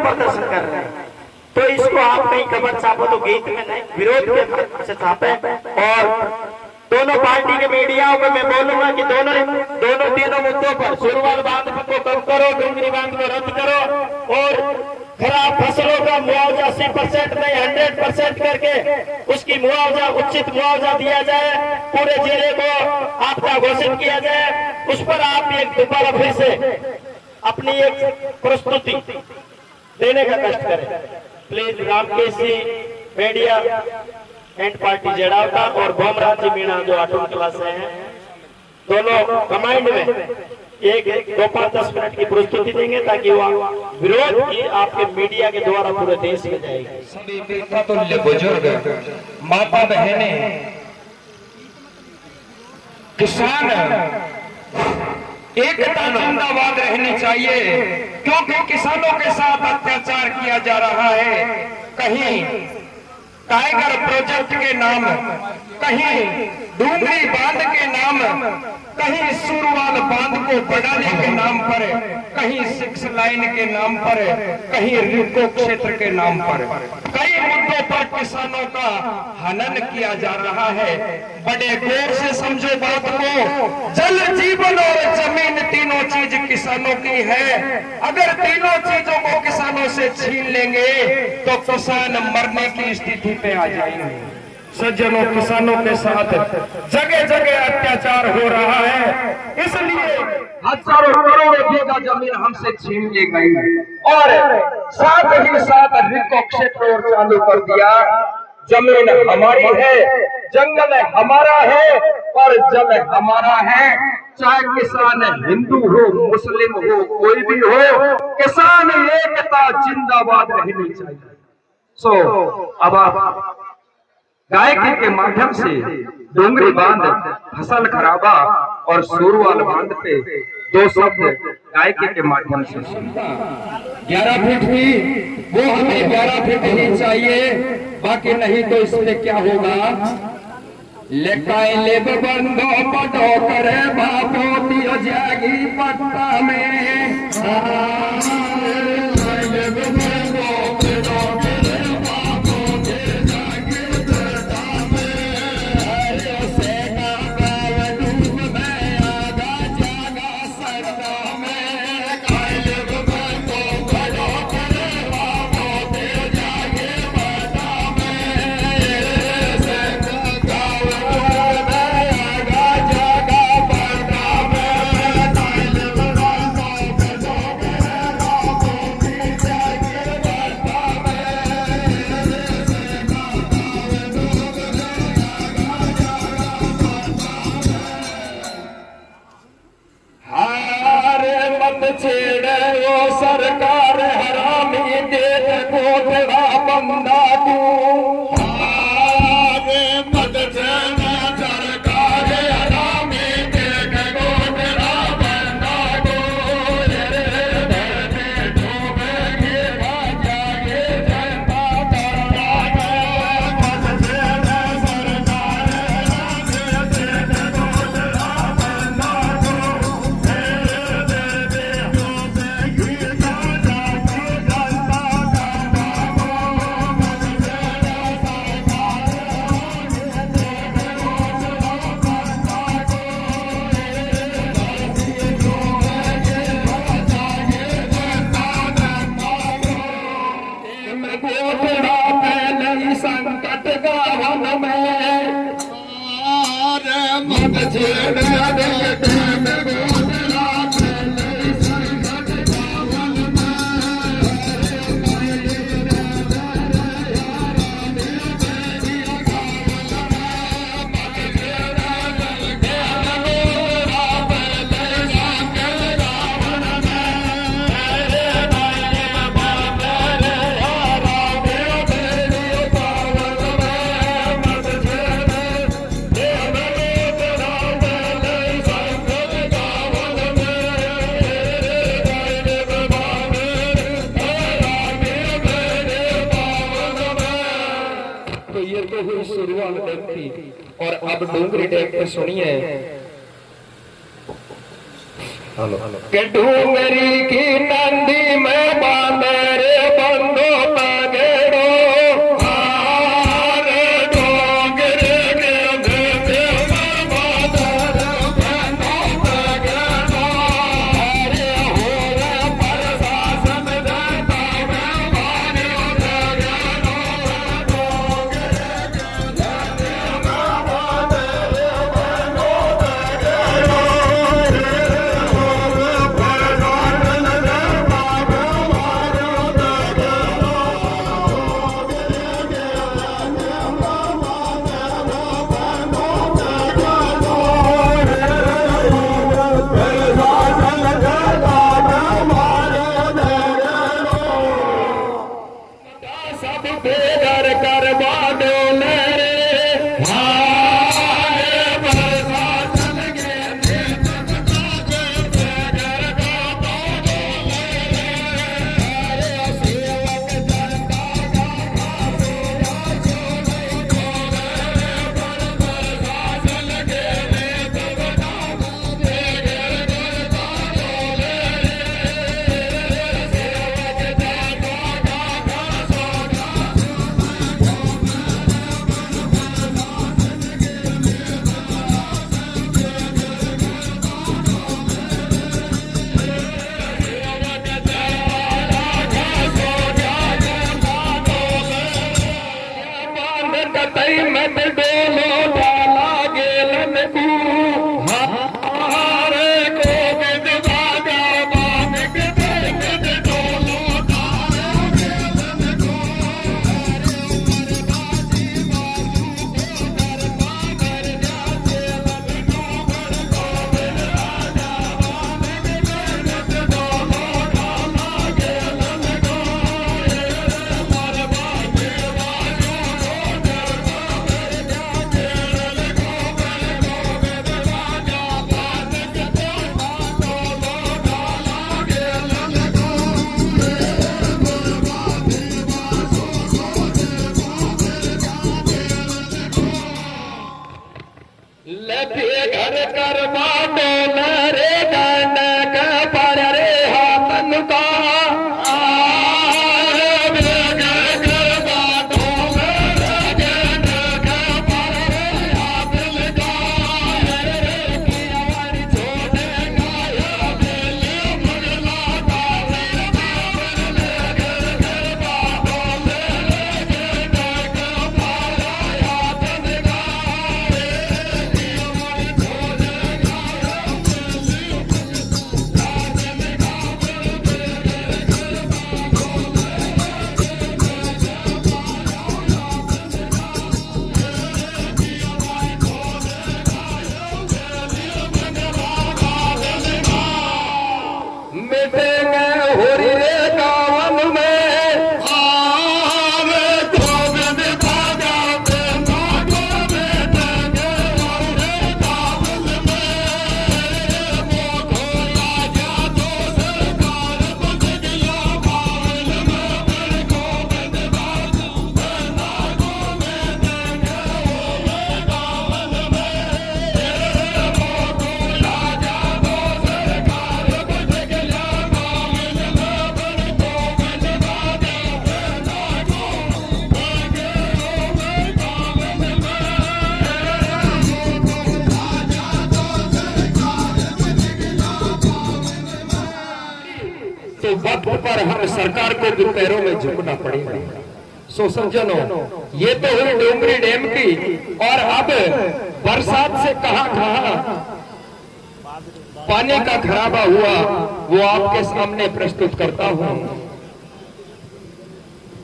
प्रदर्शन कर रहे हैं। तो इसको आप कहीं खबर छापो तो गीत में नहीं, विरोध के माध्यम से छापे। और दोनों पार्टी के मीडियाओं को मैं बोलूंगा कि दोनों तीनों मुद्दों पर सुरवाल बांध को कम करो, डूंगरी बांध को रद्द करो और खराब फसलों का मुआवजा 80% नहीं 100% करके उसकी मुआवजा उचित मुआवजा दिया जाए, पूरे जिले को आपदा घोषित किया जाए। उस पर आप एक दोबारा फिर से अपनी एक प्रस्तुति देने का कष्ट करें please. Ramkesh ji media and party Jadawata और भोमराज जी मीणा जो आठवीं क्लास से हैं, दोनों कमांड में एक 2-5-10 मिनट की प्रस्तुति देंगे ताकि वो विरोध की आपके मीडिया के द्वारा पूरे देश में जाएगी। सभी तुल्य बुजुर्ग, माता बहनें, किसान एकता जिंदाबाद रहनी चाहिए, क्योंकि किसानों के साथ अत्याचार किया जा रहा है। कहीं टाइगर प्रोजेक्ट के नाम, कहीं डूंगरी बांध के नाम, कहीं सुरवाल बांध को बढ़ाने के नाम पर, कहीं 6 लाइन के नाम पर, कहीं रिको क्षेत्र के नाम पर, कई मुद्दों पर किसानों का हनन किया जा रहा है। बड़े गौर से समझो बात को, जल जीवन और जमीन तीनों चीज किसानों की है। अगर तीनों चीजों को किसानों से छीन लेंगे तो किसान मरने की स्थिति पे आ जाएंगे। सज्जनों, किसानों के साथ जगह जगह अत्याचार हो रहा है, इसलिए हजारों करोड़ों बीघा जमीन हमसे छीन ली गई और साथ ही साथ रिको क्षेत्र और चालू कर दिया। जमीन हमारी है, जंगल हमारा है और जल हमारा है। चाहे किसान हिंदू हो, मुस्लिम हो, कोई भी हो, किसान एकता जिंदाबाद रहनी चाहिए। अब आप गायकी के माध्यम से डूंगरी बांध, फसल खराबा और सुरवाल बांध पे 2 शब्द गायकी के माध्यम से 11 फीट थी, वो हमें 11 फीट ही चाहिए, बाकी नहीं तो इससे क्या होगा। लेकाए ले बंदो पटो करे बापो दियो जागी पट्टा में, छेड़े वो सरकार हरामी देख कोठड़ा बंदा तू, मत छेड़े सरकार हरामी देख कोठड़ा बंदा तू, डूबेगी जागे जनता करना, मत छेड़े सरकार हरामी देख कोठड़ा बंदा तू। संकट गावन में मत छेड़ सुरवाल डेक थी और अब डूंगरी डेक पे सुनिए। के डूंगरी की नंदी में बांधे रे बेघर कर बाडो मेरे घर कर बाडो मेरे गंडक पर रे हाथन का तो वक्त पर हर सरकार को भी पैरों में झुकना पड़ेगा। सो सज्जनों, ये तो हुई डोंगरी डैम की, और अब बरसात से कहां पानी का खराबा हुआ वो आपके सामने प्रस्तुत करता हूं।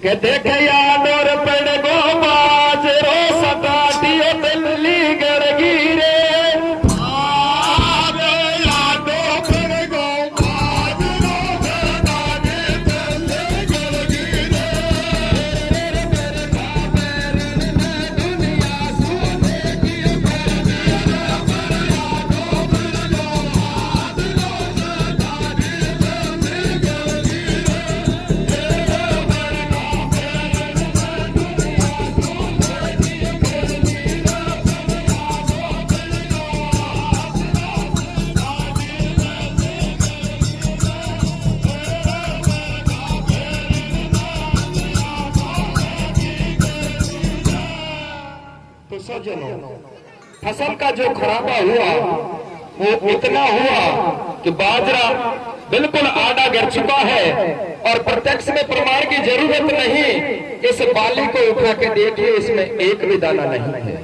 के देखे यादोर पेड़ गो बाजरो सताटियो दिल्ली गड़गीरे फसल का जो खराबा हुआ वो इतना हुआ कि बाजरा बिल्कुल आधा गिर चुका है, और प्रत्यक्ष में प्रमाण की जरूरत नहीं। इस बाली को उठा के देखिए, इसमें एक भी दाना नहीं है।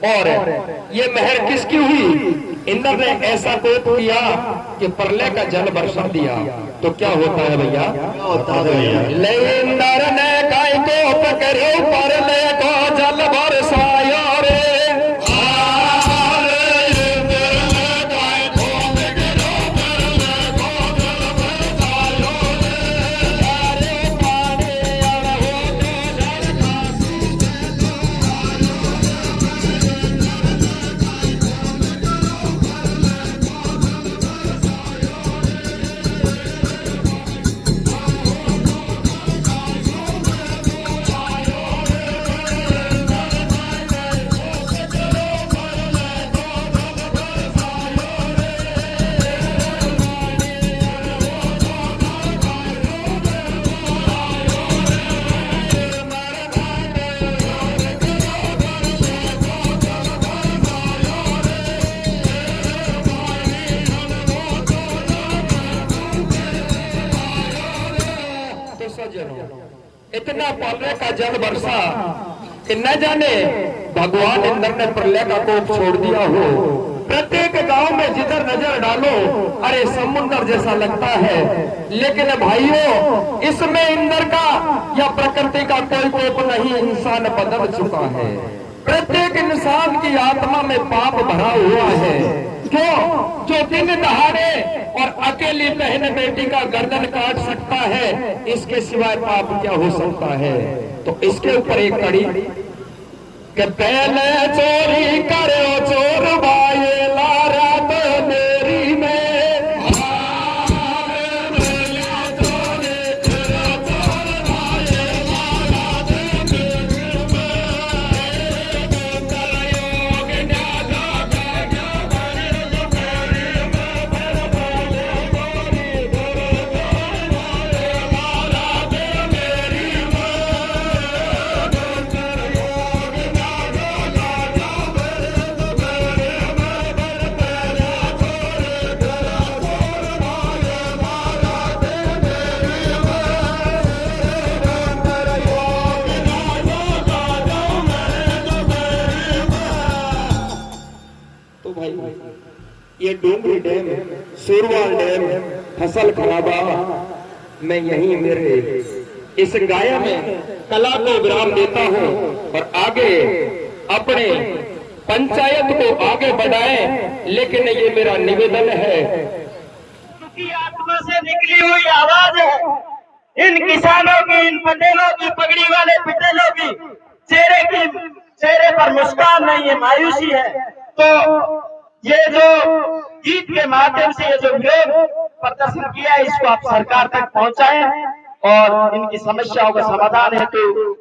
और ये मेहर किसकी हुई? इंद्र ने ऐसा कोप किया कि प्रलय का जल बरसा दिया। तो क्या होता है भैया? ले इंद्र ने काय कोप करे, प्रलय को जल बरसाया रे। सज्जनों, इतना पालने का जल बरसा कि न जाने भगवान इंद्र ने प्रलय का कोप छोड़ दिया हो। प्रत्येक गांव में जिधर नजर डालो अरे समुद्र जैसा लगता है, लेकिन भाइयों इसमें इंद्र का या प्रकृति का कोई कोप नहीं, इंसान बदल चुका है। प्रत्येक इंसान की आत्मा में पाप भरा हुआ है। जो दिन दहाड़े और अकेली बहन बेटी का गर्दन काट सकता है, इसके सिवाय पाप क्या हो सकता है। तो इसके ऊपर एक कड़ी कि पहले चोरी करो चोर भाई लारा तो मेरी में ये डूंगरी डैम, सुरवाल डैम, फसल खराबा, मैं यहीं मेरे इस गाया में कला को विराम देता हूं और आगे अपने पंचायत को आगे बढ़ाएं। लेकिन ये मेरा निवेदन है, की आत्मा से निकली हुई आवाज है। इन किसानों की, इन पटेलों की, पगड़ी वाले पटेलों की चेहरे पर मुस्कान नहीं है, मायूसी है। तो ये जो गीत के माध्यम से ये जो विरोध प्रदर्शन किया है, इसको आप सरकार तक पहुंचाएं और इनकी समस्याओं का समाधान हेतु